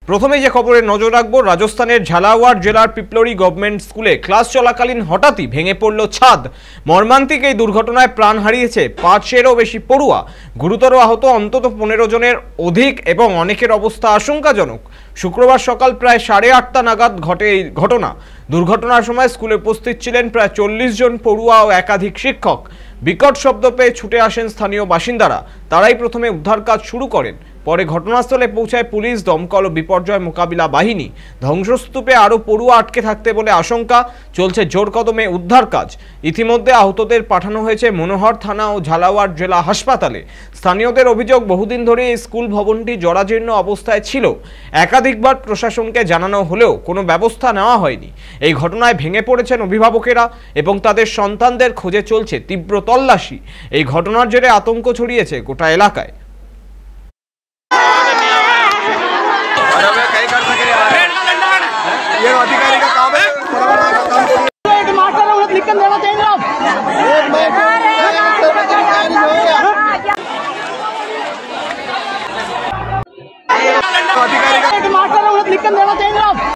প্রথমে যে খবরে নজর রাখবো, রাজস্থানের ঝালাওয়াড় জেলার পিপলরি গভর্নমেন্ট স্কুলে ক্লাস চলাকালীন হঠাৎই ভেঙে পড়ল ছাদ। মর্মান্তিক এই দুর্ঘটনায় প্রাণ হারিয়েছে 5-এরও বেশি পড়ুয়া, গুরুতর আহত অন্তত 15 জনের অধিক এবং অনেকের অবস্থা আশঙ্কাজনক। শুক্রবার সকাল প্রায় 8:30 নাগাদ ঘটে এই ঘটনা। দুর্ঘটনার সময় স্কুলে উপস্থিত ছিলেন প্রায় 40 জন পড়ুয়া ও একাধিক শিক্ষক। বিকট শব্দ পেয়ে ছুটে আসেন স্থানীয় বাসিন্দারা। তারাই প্রথমে উদ্ধার কাজ শুরু করেন। পরে ঘটনাস্থলে পৌঁছায় পুলিশ, দমকল ও বিপর্যয় মোকাবিলা বাহিনী। ধ্বংসস্তূপে আরও পড়ুয়া আটকে থাকতে বলে আশঙ্কা। চলছে জোর কদমে উদ্ধার কাজ। ইতিমধ্যে আহতদের পাঠানো হয়েছে মনোহর থানা ও ঝালাওয়াড় জেলা হাসপাতালে। স্থানীয়দের অভিযোগ, বহুদিন ধরে এই স্কুল ভবনটি জরাজীর্ণ অবস্থায় ছিল। একাধিকবার প্রশাসনকে জানানো হলেও কোনো ব্যবস্থা নেওয়া হয়নি। এই ঘটনায় ভেঙে পড়েছেন অভিভাবকেরা এবং তাদের সন্তানদের খোঁজে চলছে তীব্র তল্লাশি। এই ঘটনার জেরে আতঙ্ক ছড়িয়েছে গোটা এলাকায়। ये अधिकारी का काम है, लिख देना चाहिए ना। अधिकारी का लिख देना